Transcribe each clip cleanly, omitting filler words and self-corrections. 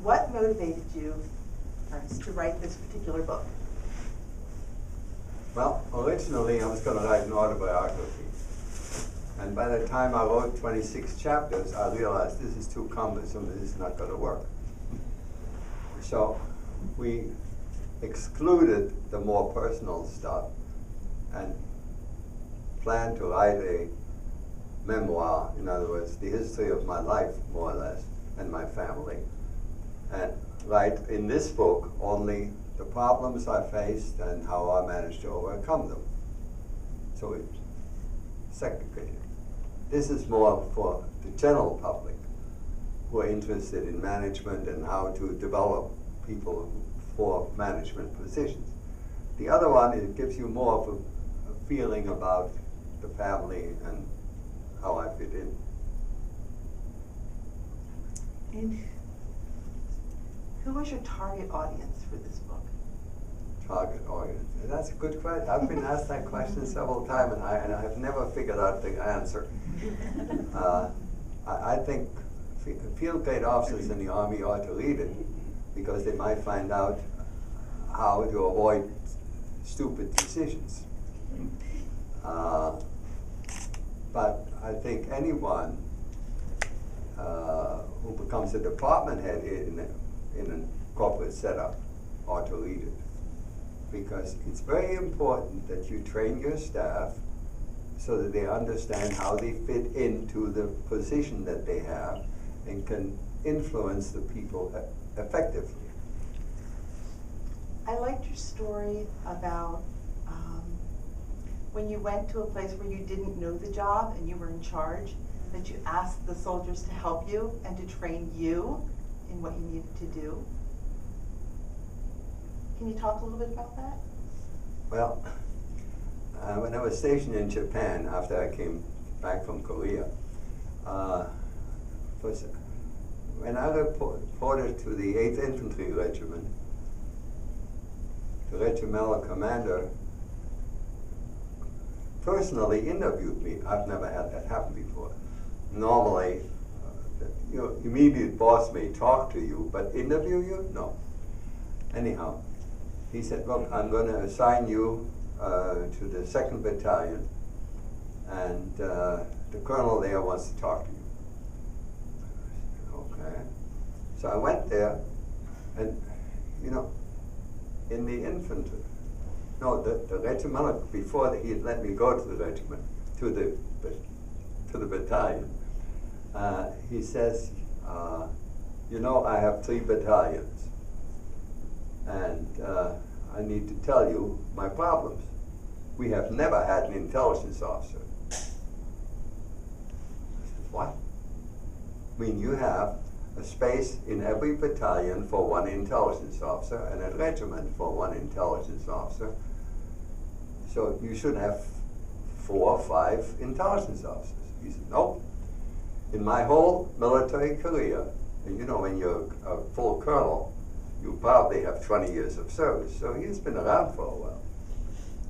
what motivated you, Ernst, to write this particular book? Well, originally I was going to write an autobiography. And by the time I wrote 26 chapters, I realized this is too cumbersome, this is not going to work. So we excluded the more personal stuff and planned to write a memoir, in other words, the history of my life, more or less, and my family. And write in this book only the problems I faced and how I managed to overcome them. So it's segregated. This is more for the general public who are interested in management and how to develop people for management positions. The other one, it gives you more of a feeling about the family and how I fit in. And who was your target audience for this book? Target audience. That's a good question. I've been asked that question several times, and I have never figured out the answer. I think field grade officers in the Army ought to read it because they might find out how to avoid stupid decisions. But I think anyone who becomes a department head in a corporate setup ought to read it. Because it's very important that you train your staff so that they understand how they fit into the position that they have and can influence the people effectively. I liked your story about when you went to a place where you didn't know the job and you were in charge, that you asked the soldiers to help you and to train you in what you needed to do. Can you talk a little bit about that? Well, when I was stationed in Japan after I came back from Korea, when I reported to the 8th Infantry Regiment, the regimental commander personally interviewed me. I've never had that happen before. Normally, your immediate boss may talk to you, but interview you? No. Anyhow, he said, look, I'm going to assign you to the 2nd Battalion, and the colonel there wants to talk to you. Okay. So I went there, and, you know, in the infantry, no, the regimental, before he had let me go to the regiment, to the battalion, he says, you know, I have 3 battalions, and I need to tell you my problems. We have never had an intelligence officer. I said, what? I mean, you have a space in every battalion for 1 intelligence officer and a regiment for 1 intelligence officer. So you should have 4 or 5 intelligence officers. He said, nope. In my whole military career, and you know, when you're a full colonel, you probably have 20 years of service. So he's been around for a while.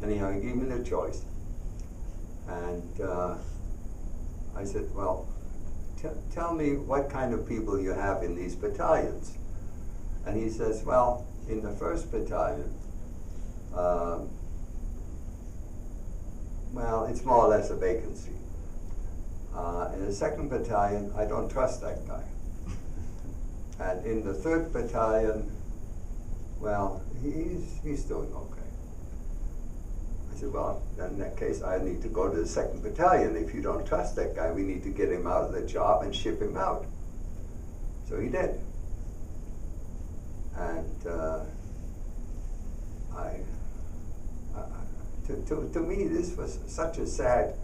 Anyhow, he gave me the choice. And I said, well, tell me what kind of people you have in these battalions. And he says, well, in the 1st battalion, well, it's more or less a vacancy. In the 2nd battalion, I don't trust that guy. And in the 3rd battalion, well, he's doing okay. I said, well, then in that case, I need to go to the 2nd battalion. If you don't trust that guy, we need to get him out of the job and ship him out. So he did. And to me, this was such a sad,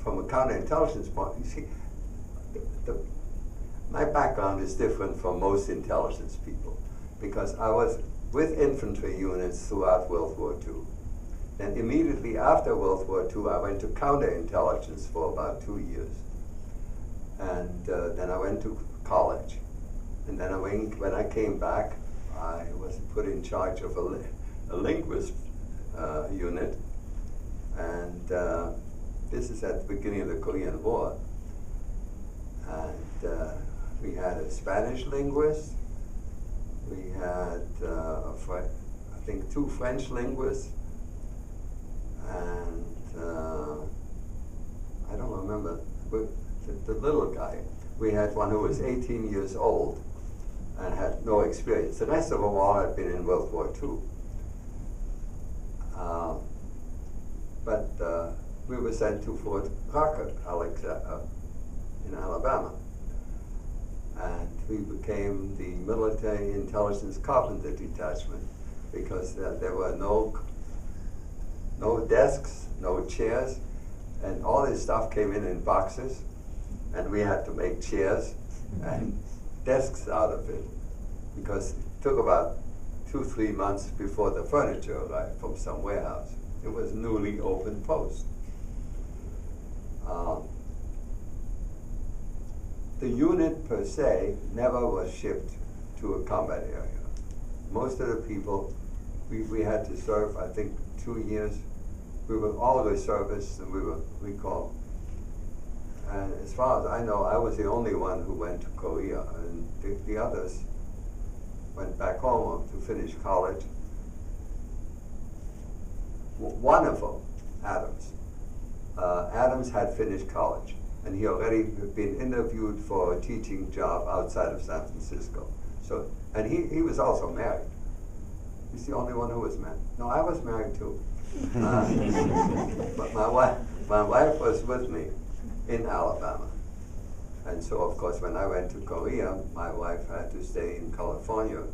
from a counterintelligence point, you see, my background is different from most intelligence people because I was with infantry units throughout World War II. And immediately after World War II, I went to counterintelligence for about 2 years. And then I went to college. And then when I came back, I was put in charge of a linguist unit. And this is at the beginning of the Korean War. And we had a Spanish linguist, We had, I think, 2 French linguists, and I don't remember, but the little guy. We had one who was 18 years old and had no experience. The rest of them all had been in World War II. But we were sent to Fort Crockett, in Alabama. And we became the Military Intelligence Carpenter Detachment because there were no desks, no chairs, and all this stuff came in boxes, and we had to make chairs and desks out of it because it took about 2-3 months before the furniture arrived from some warehouse. It was newly opened post. The unit per se never was shipped to a combat area. Most of the people, we had to serve, I think, 2 years. We were all reservists and we were recalled. And as far as I know, I was the only one who went to Korea, and the others went back home to finish college. One of them, Adams had finished college, and he already had been interviewed for a teaching job outside of San Francisco. So, and he was also married. He's the only one who was married. No, I was married too. But my wife was with me in Alabama. And so, of course, when I went to Korea, my wife had to stay in California.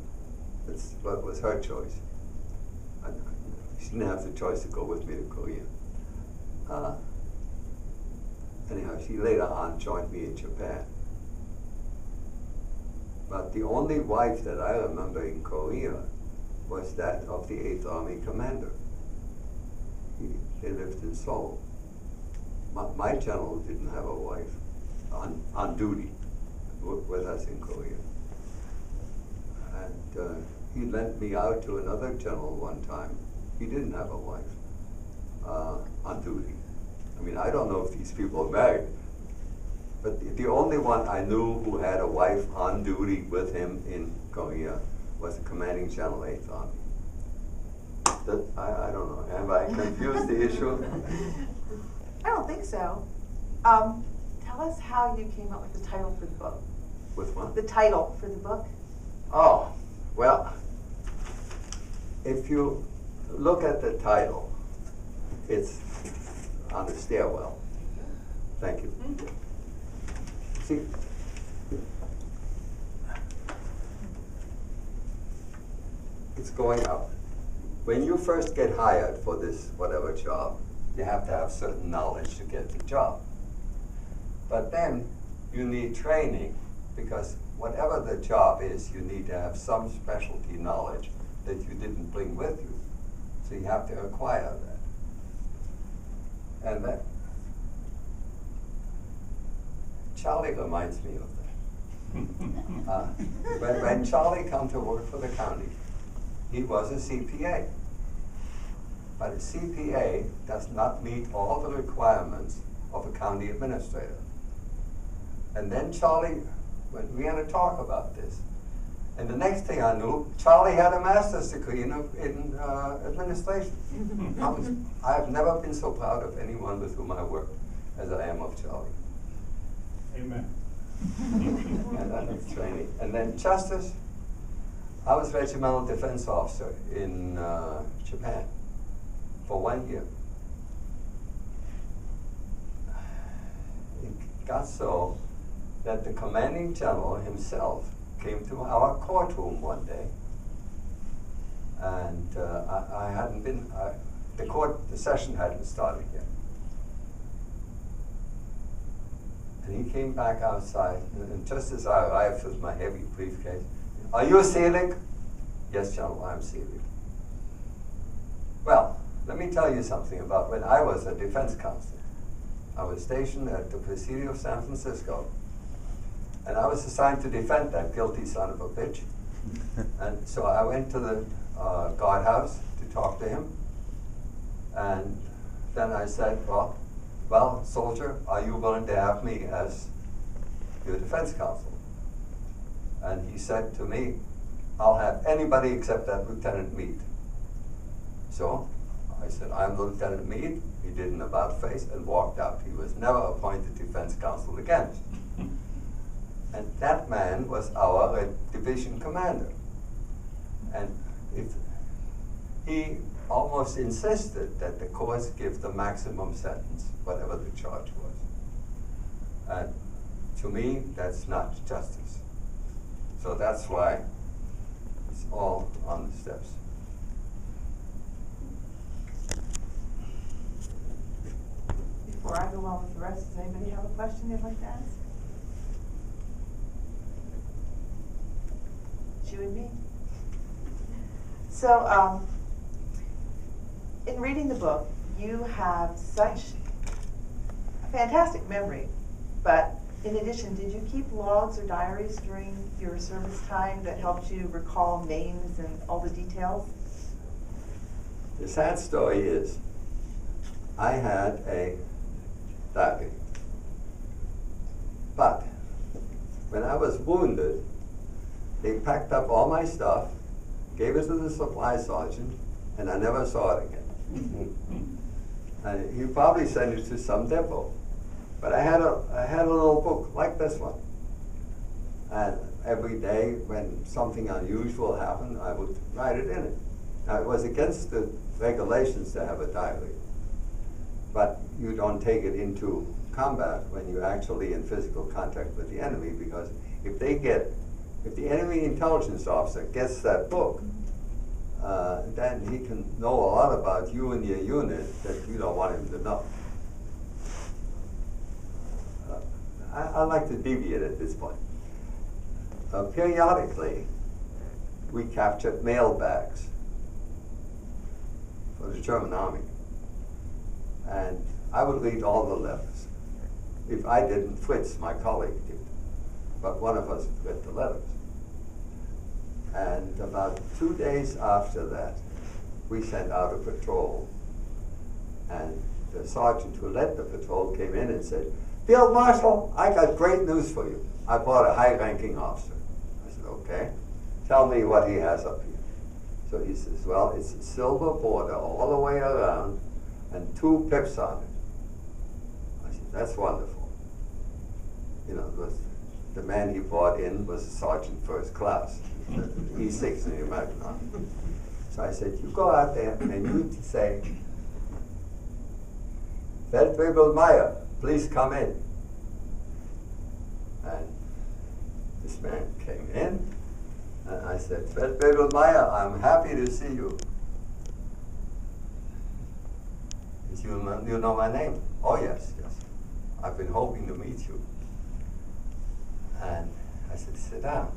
That's what was her choice. She didn't have the choice to go with me to Korea. Anyhow, she later on joined me in Japan. But the only wife that I remember in Korea was that of the 8th Army commander. They lived in Seoul. My general didn't have a wife on duty with us in Korea. And he lent me out to another general one time. He didn't have a wife on duty. I mean, I don't know if these people are married, but the only one I knew who had a wife on duty with him in Korea was the commanding general, 8th Army. I don't know, have I confused the issue? I don't think so. Tell us how you came up with the title for the book. With what? The title for the book. Oh, well, if you look at the title, it's on the stairwell. Thank you. Mm-hmm. See, it's going up. When you first get hired for this whatever job, you have to have certain knowledge to get the job. But then you need training, because whatever the job is, you need to have some specialty knowledge that you didn't bring with you. So you have to acquire that. And that, Charlie reminds me of that. When Charlie came to work for the county, he was a CPA. But a CPA does not meet all the requirements of a county administrator. And then Charlie, when we had to talk about this, and the next thing I knew, Charlie had a master's degree in administration. I have never been so proud of anyone with whom I worked as I am of Charlie. Amen. And that's training. And then justice, I was regimental defense officer in Japan for 1 year. It got so that the commanding general himself came to our courtroom one day, and I hadn't been, the session hadn't started yet. And he came back outside, and just as I arrived with my heavy briefcase, "Are you Selig?" "Yes, General, I'm Selig." Well, let me tell you something about when I was a defense counselor. I was stationed at the Presidio of San Francisco, and I was assigned to defend that guilty son of a bitch. And so I went to the guardhouse to talk to him, and then I said, well, soldier, are you willing to have me as your defense counsel? And he said to me, I'll have anybody except that Lieutenant Meade. So I said, I'm Lieutenant Meade. He did an about face and walked out. He was never appointed defense counsel again. And that man was our division commander. And he almost insisted that the courts give the maximum sentence, whatever the charge was. And to me, that's not justice. So that's why it's all on the steps. Before I go on with the rest, does anybody have a question they'd like to ask? It's you and me. So, in reading the book, you have such a fantastic memory, but in addition, did you keep logs or diaries during your service time that helped you recall names and all the details? The sad story is, I had a diary. But when I was wounded, they packed up all my stuff, gave it to the supply sergeant, and I never saw it again. And he probably sent it to some depot. But I had a little book like this one. And every day when something unusual happened, I would write it in it. Now, it was against the regulations to have a diary. But you don't take it into combat when you're actually in physical contact with the enemy, because if the enemy intelligence officer gets that book, then he can know a lot about you and your unit that you don't want him to know. I like to deviate at this point. Periodically, we captured mail bags for the German army. And I would read all the letters. If I didn't, Fritz, my colleague, did. But one of us read the letters. And about 2 days after that, we sent out a patrol. And the sergeant who led the patrol came in and said, Field Marshal, I got great news for you. I brought a high-ranking officer. I said, okay. Tell me what he has up here. So he says, well, it's a silver border all the way around and 2 pips on it. I said, that's wonderful. You know, the man he brought in was a sergeant first class, E6 in the American Army. So I said, you go out there and you say, Feldwebel Meyer, please come in. And this man came in, and I said, Feldwebel Meyer, I'm happy to see you. You know my name? Oh, yes, yes. I've been hoping to meet you. And I said, sit down.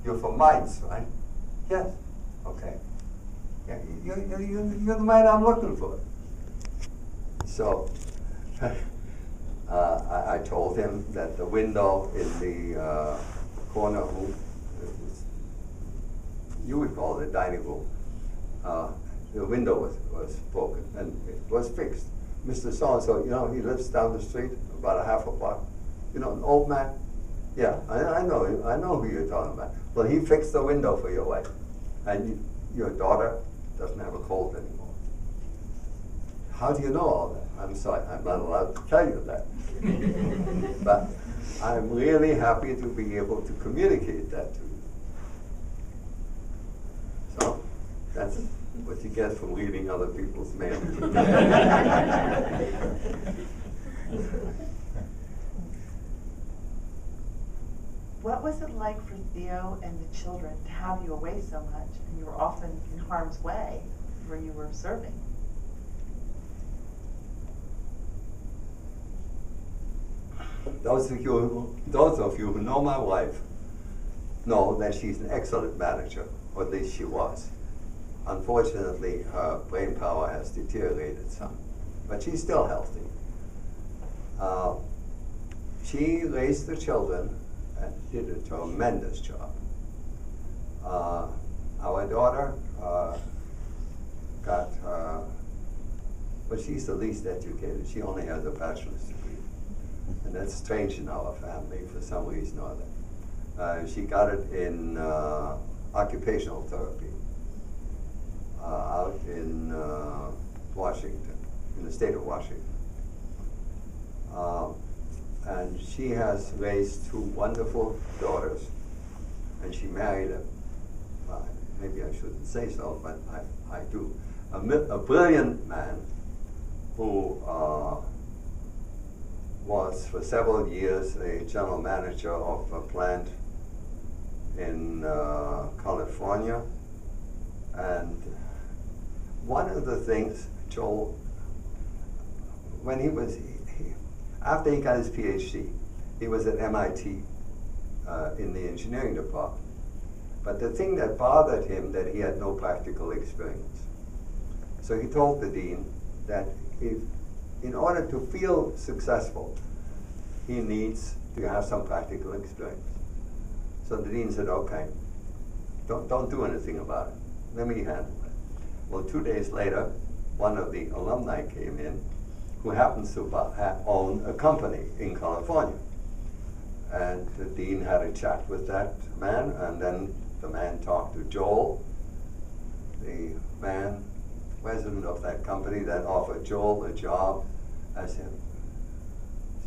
You're from Mainz, right? Yes. Okay. Yeah, you're the man I'm looking for. So I told him that the window in the corner room, you would call it a dining room, the window was broken and it was fixed. Mr. So-and-so, you know, he lives down the street, about a half a block. You know, an old man. Yeah, I know him. I know who you're talking about. Well, he fixed the window for your wife. And your daughter doesn't have a cold anymore. How do you know all that? I'm sorry, I'm not allowed to tell you that. But I'm really happy to be able to communicate that to you. So, that's what you get from reading other people's mail. What was it like for Theo and the children to have you away so much, and you were often in harm's way where you were serving? Those of you who know my wife know that she's an excellent manager, or at least she was. Unfortunately, her brain power has deteriorated some, but she's still healthy. She raised the children and did a tremendous job. Our daughter got, well, she's the least educated. She only has a bachelor's degree. And that's strange in our family for some reason or other. She got it in occupational therapy out in Washington, in the state of Washington. And she has raised two wonderful daughters, and she married maybe I shouldn't say so, but I do, a brilliant man who was for several years a general manager of a plant in California. And one of the things, Joel, when he was, after he got his PhD, he was at MIT in the engineering department. But the thing that bothered him, that he had no practical experience. So he told the dean that in order to feel successful, he needs to have some practical experience. So the dean said, okay, don't do anything about it. Let me handle it. Well, 2 days later, one of the alumni came in who happens to own a company in California. And the dean had a chat with that man, and then the man talked to Joel. The man, president of that company, then offered Joel a job as a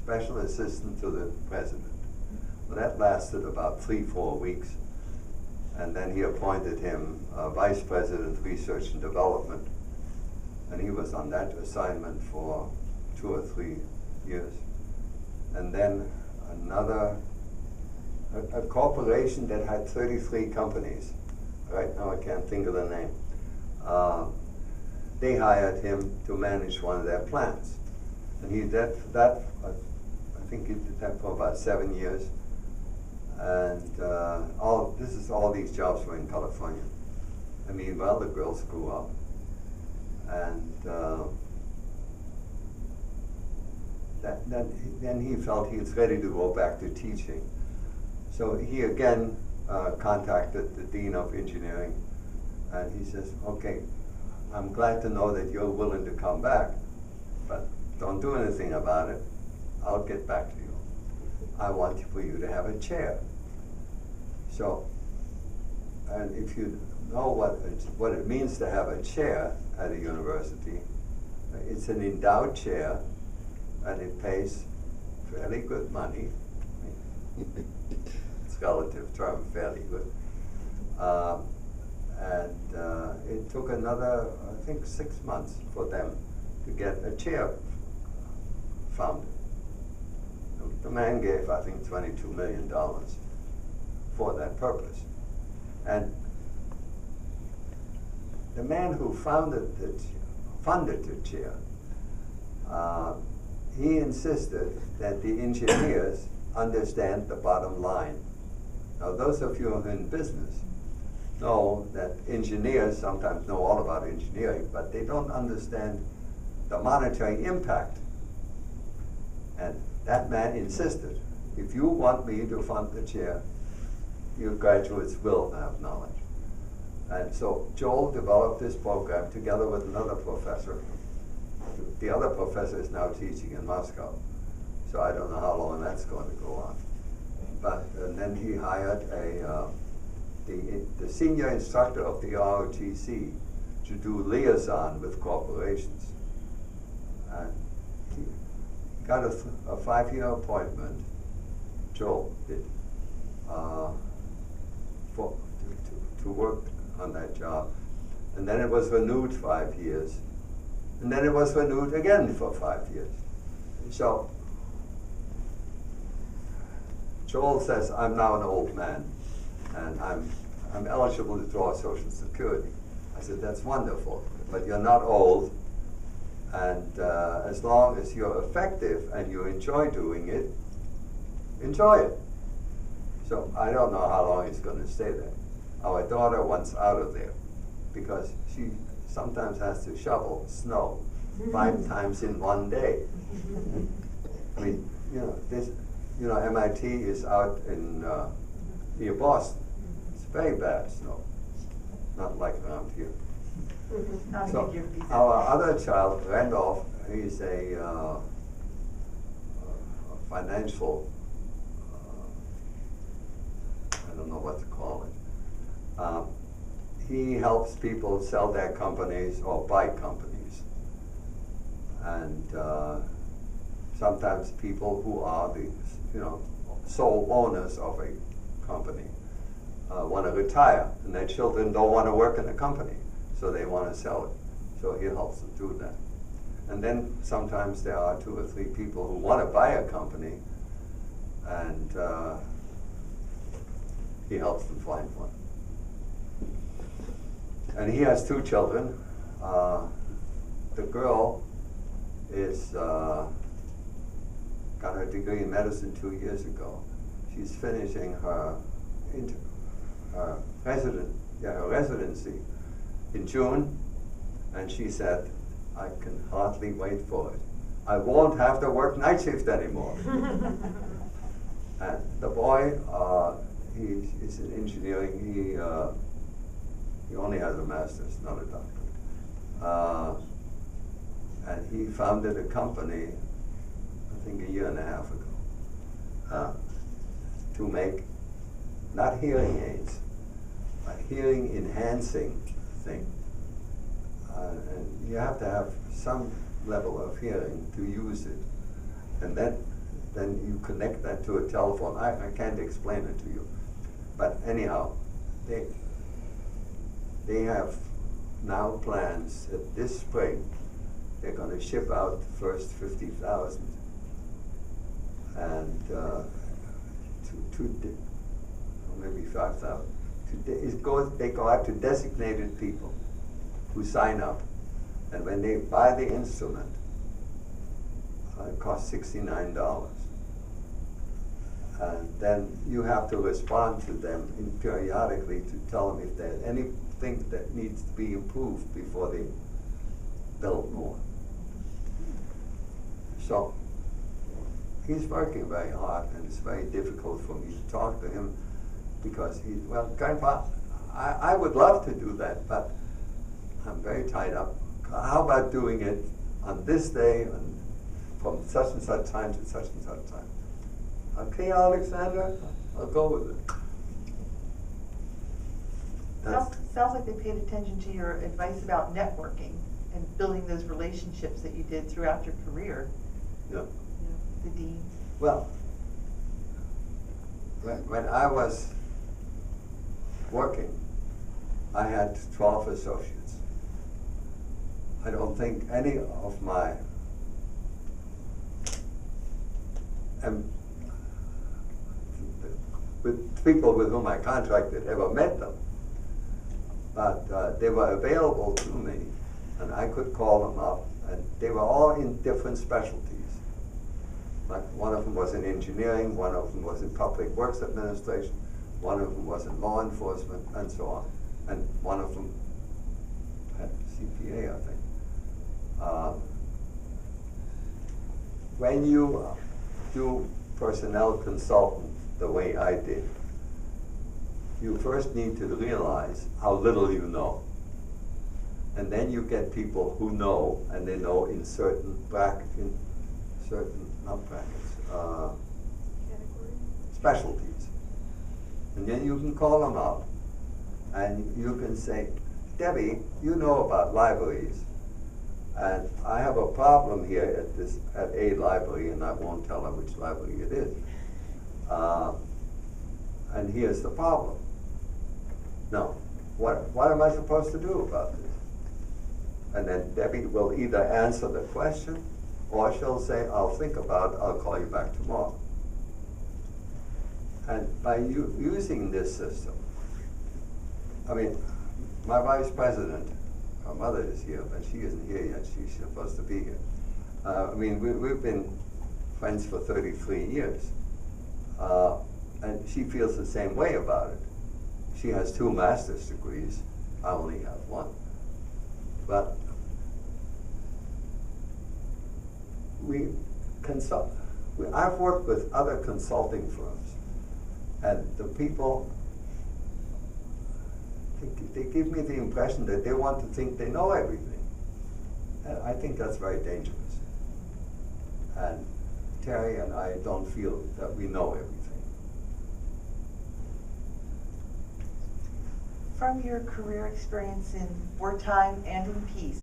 special assistant to the president. Well, that lasted about 3-4 weeks. And then he appointed him vice president of research and development. And he was on that assignment for 2 or 3 years. And then a corporation that had 33 companies, right now I can't think of the name, they hired him to manage one of their plants. And he did that, I think he did that for about 7 years. And all these jobs were in California. I mean, well, the girls grew up. And then he felt he was ready to go back to teaching. So he again contacted the dean of engineering, and he says, okay, I'm glad to know that you're willing to come back, but don't do anything about it. I'll get back to you. I want for you to have a chair. So, and if you know what it means to have a chair at a university, it's an endowed chair, and it pays fairly good money. It's a relative term, fairly good. It took another, I think, 6 months for them to get a chair founded. The man gave, I think, $22 million for that purpose. And the man who funded the chair, he insisted that the engineers understand the bottom line. Now, those of you who are in business know that engineers sometimes know all about engineering, but they don't understand the monetary impact. And that man insisted, if you want me to fund the chair, you graduates will have knowledge. And so Joel developed this program together with another professor. The other professor is now teaching in Moscow, so I don't know how long that's going to go on. But then he hired the senior instructor of the ROTC to do liaison with corporations. And he got a 5-year appointment, Joel did, to work on that job. And then it was renewed 5 years. And then it was renewed again for 5 years. So Joel says, I'm now an old man, and I'm eligible to draw Social Security. I said, that's wonderful, but you're not old, and as long as you're effective and you enjoy doing it, enjoy it. So I don't know how long he's going to stay there. Our daughter wants out of there because she sometimes has to shovel snow 5 times in one day. I mean, MIT is out in near Boston. It's very bad snow, not like around here. So our other child, Randolph, he's a financial I don't know what to call it. He helps people sell their companies or buy companies. And sometimes people who are the, sole owners of a company want to retire, and their children don't want to work in the company, so they want to sell it. So he helps them do that. And then sometimes there are 2 or 3 people who want to buy a company, and he helps them find one. And he has 2 children. The girl is got her degree in medicine 2 years ago. She's finishing her residency in June, and she said, "I can hardly wait for it. I won't have to work night shift anymore." And the boy, he's in engineering. He only has a master's, not a doctorate. And he founded a company, I think 1.5 years ago, to make not hearing aids, but hearing enhancing thing. And you have to have some level of hearing to use it. And then you connect that to a telephone. I can't explain it to you. But anyhow, they have now plans that this spring they're going to ship out the first 50,000, and maybe 5,000. They go out to designated people who sign up, and when they buy the instrument, it costs $69. And then you have to respond to them periodically to tell them if there's anything that needs to be improved before they build more. So he's working very hard, and it's very difficult for me to talk to him because Grandpa, I would love to do that, but I'm very tied up. How about doing it on this day and from such and such time to such and such time? Okay, Alexandra, I'll go with it. Sounds like they paid attention to your advice about networking and building those relationships that you did throughout your career. Yeah. The dean. Well, when I was working, I had 12 associates. I don't think any of my with people with whom I contracted ever met them, but they were available to me, and I could call them up, and they were all in different specialties. Like one of them was in engineering, one of them was in public works administration, one of them was in law enforcement, and so on, and one of them had CPA, I think. When you do personnel consultant the way I did, you first need to realize how little you know. And then you get people who know, and they know in certain specialties. And then you can call them up, and you can say, Debbie, you know about libraries, and I have a problem here at a library, and I won't tell her which library it is. And here's the problem. Now, what am I supposed to do about this? And then Debbie will either answer the question, or she'll say, I'll think about it, I'll call you back tomorrow. And by using this system, I mean, my vice president, her mother is here, but she isn't here yet. She's supposed to be here. I mean, we've been friends for 33 years. And she feels the same way about it. She has 2 master's degrees. I only have 1. But I've worked with other consulting firms, and the people, they give me the impression that they want to think they know everything. And I think that's very dangerous. And Terry and I don't feel that we know everything. from your career experience in wartime and in peace,